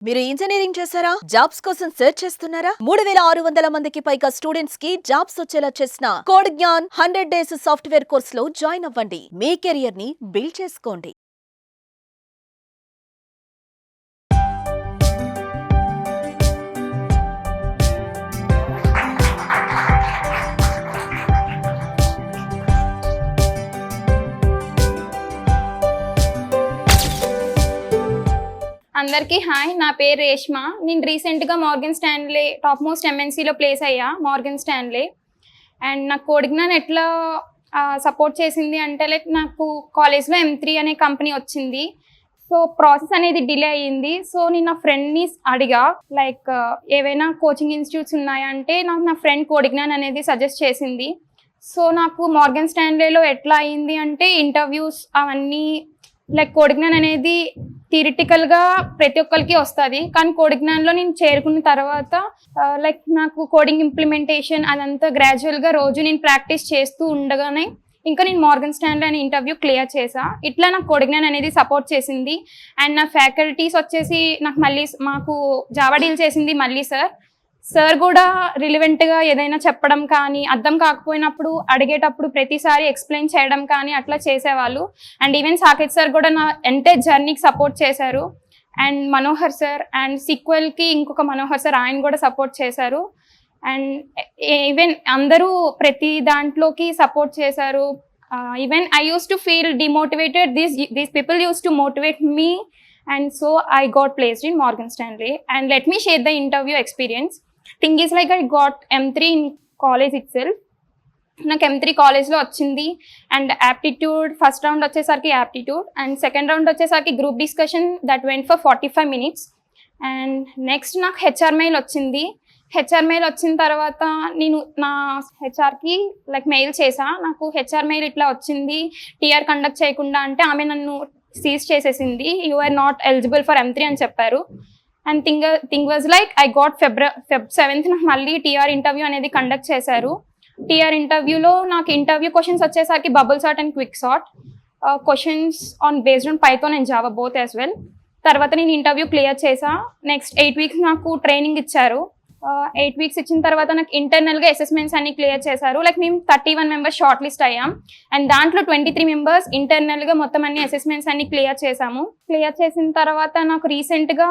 మీరు ఇంజనీరింగ్ చేశారా? జాబ్స్ కోసం సెర్చ్ చేస్తున్నారా? 3600 మందికి పైగా స్టూడెంట్స్ కి జాబ్స్ వచ్చేలా చేసిన code Gyan 100 days software course లో జాయిన్ అవ్వండి. మీ కెరియర్ ని బిల్డ్ చేసుకోండి. అందరికీ హాయ్, నా పేరు రేష్మా. నేను రీసెంట్గా మార్గన్ స్టాన్లే టాప్ మోస్ట్ ఎంఎన్సీలో ప్లేస్ అయ్యా మార్గన్ స్టాన్లే. అండ్ నాకు కోడ్ జ్ఞాన్ ఎట్లా సపోర్ట్ చేసింది అంటే, లైక్ నాకు కాలేజ్లో M3 అనే కంపెనీ వచ్చింది. సో ప్రాసెస్ అనేది డిలే అయ్యింది. సో నేను నా ఫ్రెండ్ని అడిగా, లైక్ ఏవైనా కోచింగ్ ఇన్స్టిట్యూట్స్ ఉన్నాయా అంటే నాకు నా ఫ్రెండ్ కోడ్ జ్ఞాన్ అనేది సజెస్ట్ చేసింది. సో నాకు మార్గన్ స్టాన్లేలో ఎట్లా అయింది అంటే, ఇంటర్వ్యూస్ అవన్నీ లైక్ కోడ్ జ్ఞాన్ అనేది థియరిటికల్గా ప్రతి ఒక్కరికి వస్తుంది, కానీ కోడ్ జ్ఞాన్లో నేను చేరుకున్న తర్వాత లైక్ నాకు కోడింగ్ ఇంప్లిమెంటేషన్ అదంతా గ్రాడ్యువల్గా రోజు నేను ప్రాక్టీస్ చేస్తూ ఉండగానే ఇంకా నేను మార్గన్ స్టాన్లే అనే ఇంటర్వ్యూ క్లియర్ చేసా. ఇట్లా నాకు కోడ్ జ్ఞాన్ అనేది సపోర్ట్ చేసింది. అండ్ నా ఫ్యాకల్టీస్ వచ్చేసి నాకు మాకు జావా డీల్ చేసింది మళ్ళీ సార్ కూడా రిలివెంట్గా ఏదైనా చెప్పడం కానీ, అర్థం కాకపోయినప్పుడు అడిగేటప్పుడు ప్రతిసారి ఎక్స్ప్లెయిన్ చేయడం కానీ అట్లా చేసేవాళ్ళు. అండ్ ఈవెన్ సాకేత్ సార్ కూడా నా ఎంటైర్ జర్నీకి సపోర్ట్ చేశారు. అండ్ మనోహర్ సార్ అండ్ సీక్వెల్కి ఇంకొక మనోహర్ సార్, ఆయన కూడా సపోర్ట్ చేశారు. అండ్ ఈవెన్ అందరూ ప్రతి దాంట్లోకి సపోర్ట్ చేశారు. Even I use to feel demotivated, these people use to motivate me, and so I got placed in Morgan Stanley. And let me share the interview experience. Thing is, like, I got M3 in college itself. నాకు M3 కాలేజ్లో వచ్చింది. And aptitude first round వచ్చేసరికి aptitude, and second round వచ్చేసరికి group discussion that went for 45 minutes. And next నాకు HR mail వచ్చింది. HR mail వచ్చిన తర్వాత నేను నా హెచ్ఆర్కి లైక్ మెయిల్ చేసా, నాకు హెచ్ఆర్ మెయిల్ ఇట్లా వచ్చింది, టీఆర్ కండక్ట్ చేయకుండా అంటే ఆమె నన్ను సీజ్ చేసేసింది. You are not eligible for M3 అని చెప్పారు. And thing was like I got Feb 7th నాకు మళ్ళీ టీఆర్ ఇంటర్వ్యూ అనేది కండక్ట్ చేశారు. టీఆర్ ఇంటర్వ్యూలో నాకు ఇంటర్వ్యూ క్వశ్చన్స్ వచ్చేసరికి bubble sort and quick sort questions on based on Python and Java both as well. తర్వాత నేను ఇంటర్వ్యూ క్లియర్ చేసా. నెక్స్ట్ 8 weeks నాకు ట్రైనింగ్ ఇచ్చారు. 8 weeks ఇచ్చిన తర్వాత నాకు ఇంటర్నల్గా అసెస్మెంట్స్ అన్ని క్లియర్ చేశారు. లైక్ మేము 31 members షార్ట్ లిస్ట్ అయ్యాం. అండ్ దాంట్లో 23 members ఇంటర్నల్గా మొత్తం అన్ని అసెస్మెంట్స్ అన్ని క్లియర్ చేసాము. క్లియర్ చేసిన తర్వాత నాకు రీసెంట్గా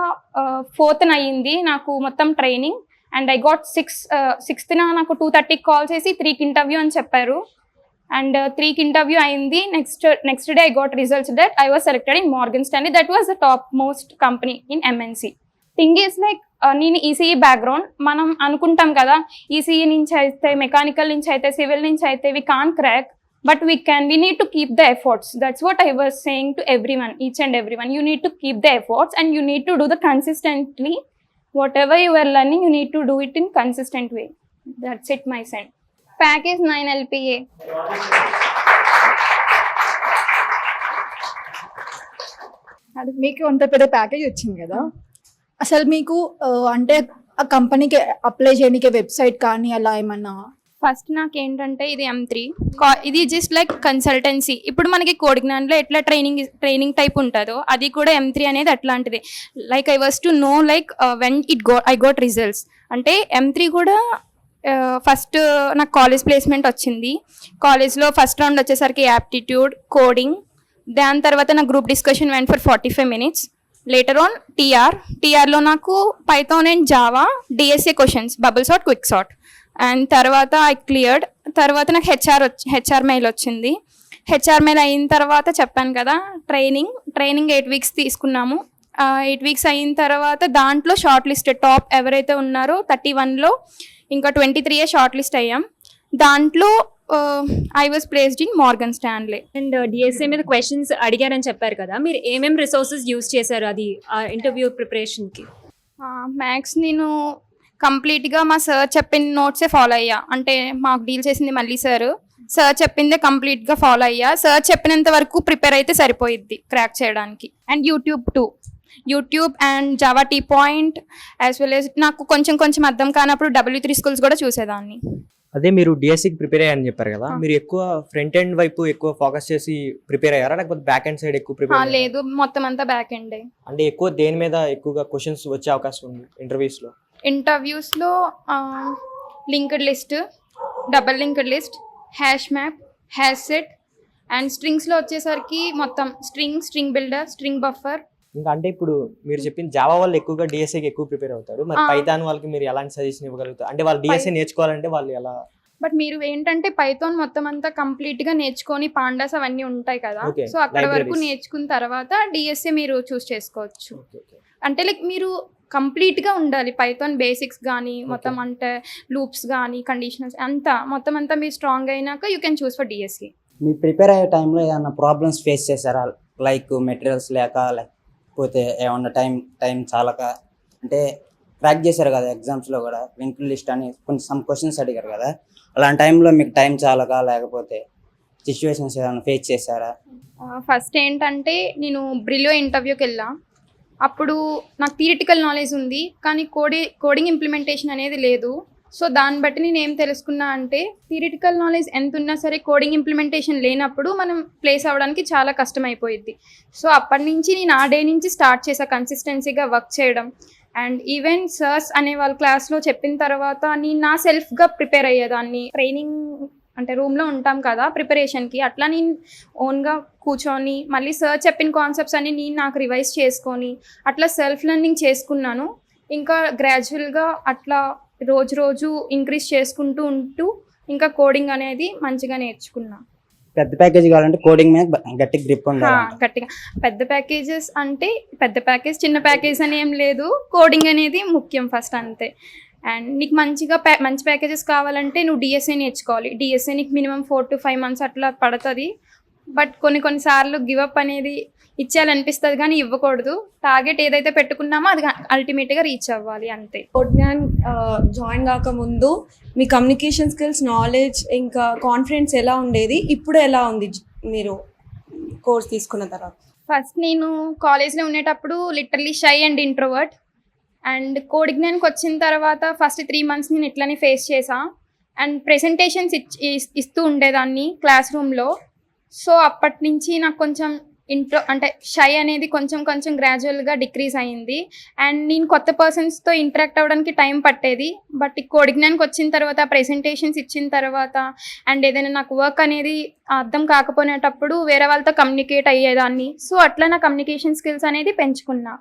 4th అయ్యింది నాకు మొత్తం training. And I got 6th నాకు 2:30 కాల్ చేసి 3కి ఇంటర్వ్యూ అని చెప్పారు. అండ్ 3కి ఇంటర్వ్యూ అయింది. Next day I got results that I was selected in Morgan Stanley. That was the top most company in MNC. Thing is like నేను ECE background, మనం అనుకుంటాం కదా ఈసీఈ నుంచి అయితే, మెకానికల్ నుంచి అయితే, సివిల్ నుంచి అయితే we can crack, but we need to keep the efforts. That's what I was saying to everyone, each and everyone. You need to keep the efforts and you need to do the consistently whatever you are learning, you need to do it in consistent way. That's it my send. Package 9 LPA. మీకు అంత పెద్ద package వచ్చింది కదా, అసలు మీకు అంటే ఆ కంపెనీకి అప్లై చేయడానికి వెబ్సైట్ కానీ అలా ఏమన్నా? ఫస్ట్ నాకేంటంటే ఇది M3, ఇది జస్ట్ లైక్ కన్సల్టెన్సీ. ఇప్పుడు మనకి కోడ్ జ్ఞాన్లో ఎట్లా ట్రైనింగ్ టైప్ ఉంటుందో అది కూడా M3 అనేది అట్లాంటిది. Like I was to know like when I got results. అంటే M3 కూడా ఫస్ట్ నాకు కాలేజ్ ప్లేస్మెంట్ వచ్చింది. కాలేజ్లో ఫస్ట్ రౌండ్ వచ్చేసరికి యాప్టిట్యూడ్, కోడింగ్, దాని తర్వాత నా group discussion went for 45 minutes. Later on టీఆర్లో నాకు Python and Java DSA questions, bubble sort, quick sort. And తర్వాత ఐ క్లియర్డ్. తర్వాత నాకు హెచ్ఆర్ మెయిల్ వచ్చింది. హెచ్ఆర్ మెయిల్ అయిన తర్వాత చెప్పాను కదా ట్రైనింగ్ 8 weeks తీసుకున్నాము. 8 weeks అయిన తర్వాత దాంట్లో షార్ట్ లిస్ట్ టాప్ ఎవరైతే ఉన్నారో 31లో ఇంకా 23 షార్ట్ లిస్ట్ అయ్యాం. దాంట్లో I was placed in Morgan Stanley. And DSA మీద క్వశ్చన్స్ అడిగారని చెప్పారు కదా, మీరు ఏమేమి రిసోర్సెస్ యూజ్ చేశారు అది ఇంటర్వ్యూ ప్రిపరేషన్కి? మ్యాథ్స్ నేను కంప్లీట్గా మా సార్ చెప్పిన నోట్సే ఫాలో అయ్యా. అంటే మాకు డీల్ చేసింది మళ్ళీ సార్ చెప్పిందే కంప్లీట్గా ఫాలో అయ్యా. సార్ చెప్పినంత వరకు ప్రిపేర్ అయితే సరిపోయిద్ది క్రాక్ చేయడానికి. And YouTube and Java T Point as well as నాకు కొంచెం అర్థం కానప్పుడు W3 Schools కూడా చూసేదాన్ని. అదే మీరు డిఎస్సికి ప్రిపేర్ అయ్యారని చెప్పారు కదా, మీరు ఎక్కువ ఫ్రంట్ ఎండ్ వైపు ఎక్కువ ఫోకస్ చేసి ప్రిపేర్ అయ్యారా, లేకపోతే బ్యాక్ ఎండ్ సైడ్ ఎక్కువ ప్రిపేర్ లేదు, మొత్తం అంతా బ్యాక్ ఎండే. అంటే ఎక్కువ దేని మీద ఎక్కువగా క్వశ్చన్స్ వచ్చే అవకాశం ఉంది ఇంటర్వ్యూస్ లో? ఇంటర్వ్యూస్లో linked list, double linked list, hash map, hash set and స్ట్రింగ్స్లో వచ్చేసరికి మొత్తం స్ట్రింగ్ బిల్డర్, స్ట్రింగ్ బఫర్. ఇంకా అంటే ఇప్పుడు మీరు చెప్పిన జావా వాళ్ళు ఎక్కువగా డిఎస్సికి ఎక్కువ ప్రిపేర్ అవుతారు, మరి పైథాన్ వాళ్ళకి మీరు ఎలాంటి సజెషన్ ఇవ్వగలుగుతారు? అంటే వాళ్ళు డిఎస్సి నేర్చుకోవాలంటే వాళ్ళు ఎలా? బట్ మీరు ఏంటంటే పైథాన్ మొత్తం అంతా కంప్లీట్ గా నేర్చుకొని పాండాస్ అవన్నీ ఉంటాయి కదా, Okay, సో అక్కడ వరకు libraries. నేర్చుకున్న తర్వాత డిఎస్ఏ మీరు చూస్ చేసుకోవచ్చు. అంటే లైక్ మీరు కంప్లీట్ గా ఉండాలి పైథాన్ బేసిక్స్ కానీ మొత్తం, అంటే లూప్స్ కానీ కండిషనల్స్ అంతా మొత్తం అంతా మీరు స్ట్రాంగ్ అయినాక you can choose for DSC. మీరు ప్రిపేర్ అయ్యే టైంలో ఏమైనా ప్రాబ్లమ్స్ ఫేస్ చేశారా? లైక్ మెటీరియల్స్ లేక, లేకపోతే ఏమన్నా టైం చాలక, అంటే క్రాక్ చేశారు కదా ఎగ్జామ్స్లో కూడా లింక్డ్ లిస్ట్ అని సమ్ క్వశ్చన్స్ అడిగారు కదా, అలాంటి టైంలో మీకు టైం చాలక లేకపోతే సిచ్యువేషన్స్ ఏమైనా ఫేస్ చేశారా? ఫస్ట్ ఏంటంటే నేను బ్రిలో ఇంటర్వ్యూకి వెళ్ళా, అప్పుడు నాకు థియరిటికల్ నాలెడ్జ్ ఉంది కానీ కోడింగ్ ఇంప్లిమెంటేషన్ అనేది లేదు. సో దాన్ని బట్టి నేను ఏం తెలుసుకున్నా అంటే థియరిటికల్ నాలెడ్జ్ ఎంత ఉన్నా సరే కోడింగ్ ఇంప్లిమెంటేషన్ లేనప్పుడు మనం ప్లేస్ అవ్వడానికి చాలా కష్టం అయిపోయింది. సో అప్పటి నుంచి నేను ఆ డే నుంచి స్టార్ట్ చేసా కన్సిస్టెన్సీగా వర్క్ చేయడం. అండ్ ఈవెన్ సర్స్ అనే వాళ్ళ క్లాస్లో చెప్పిన తర్వాత నేను నా సెల్ఫ్గా ప్రిపేర్ అయ్యేదాన్ని. ట్రైనింగ్ అంటే రూమ్లో ఉంటాం కదా ప్రిపరేషన్కి, అట్లా నేను ఓన్గా కూర్చొని మళ్ళీ సార్ చెప్పిన కాన్సెప్ట్స్ అన్ని నేను నాకు రివైజ్ చేసుకొని అట్లా సెల్ఫ్ లెర్నింగ్ చేసుకున్నాను. ఇంకా గ్రాడ్యువల్గా అట్లా రోజు ఇంక్రీజ్ చేసుకుంటూ ఉంటూ ఇంకా కోడింగ్ అనేది మంచిగా నేర్చుకున్నా. పెద్ద ప్యాకేజ్ కావాలంటే కోడింగ్ మీద గట్టి గ్రిప్ ఉండాలి. గట్టిగా పెద్ద ప్యాకేజెస్ అంటే పెద్ద ప్యాకేజ్ చిన్న ప్యాకేజ్ అని ఏం లేదు, కోడింగ్ అనేది ముఖ్యం ఫస్ట్ అంతే. అండ్ నీకు మంచి ప్యాకేజెస్ కావాలంటే నువ్వు డిఎస్ఏ నేర్చుకోవాలి. డిఎస్ఏ నీకు మినిమం 4 to 5 months అట్లా పడుతుంది. బట్ కొన్నిసార్లు గివప్ అనేది ఇచ్చేయాలనిపిస్తుంది కానీ ఇవ్వకూడదు. టార్గెట్ ఏదైతే పెట్టుకున్నామో అది అల్టిమేట్గా రీచ్ అవ్వాలి అంతే. కోడ్జ్ఞాన్ జాయిన్ కాకముందు మీ కమ్యూనికేషన్ స్కిల్స్, నాలెడ్జ్ ఇంకా కాన్ఫిడెన్స్ ఎలా ఉండేది, ఇప్పుడు ఎలా ఉంది మీరు కోర్స్ తీసుకున్న తర్వాత? ఫస్ట్ నేను కాలేజ్లో ఉండేటప్పుడు literally shy and introvert. And కోడ్జ్ఞాన్కి వచ్చిన తర్వాత ఫస్ట్ 3 months నేను ఇట్లానే ఫేస్ చేసా. అండ్ ప్రెజెంటేషన్స్ ఇస్తూ ఉండేదాన్ని క్లాస్ రూమ్లో. సో అప్పటి నుంచి నాకు కొంచెం అంటే షై అనేది కొంచెం గ్రాడ్యువల్గా డిక్రీజ్ అయ్యింది. అండ్ నేను కొత్త పర్సన్స్తో ఇంటరాక్ట్ అవ్వడానికి టైం పట్టేది. బట్ కోడ్జ్ఞాన్కి వచ్చిన తర్వాత ప్రెజెంటేషన్స్ ఇచ్చిన తర్వాత అండ్ ఏదైనా నాకు వర్క్ అనేది అర్థం కాకపోయినప్పుడు వేరే వాళ్ళతో కమ్యూనికేట్ అయ్యేదాన్ని. సో అట్లా నా కమ్యూనికేషన్ స్కిల్స్ అనేది పెంచుకున్నా.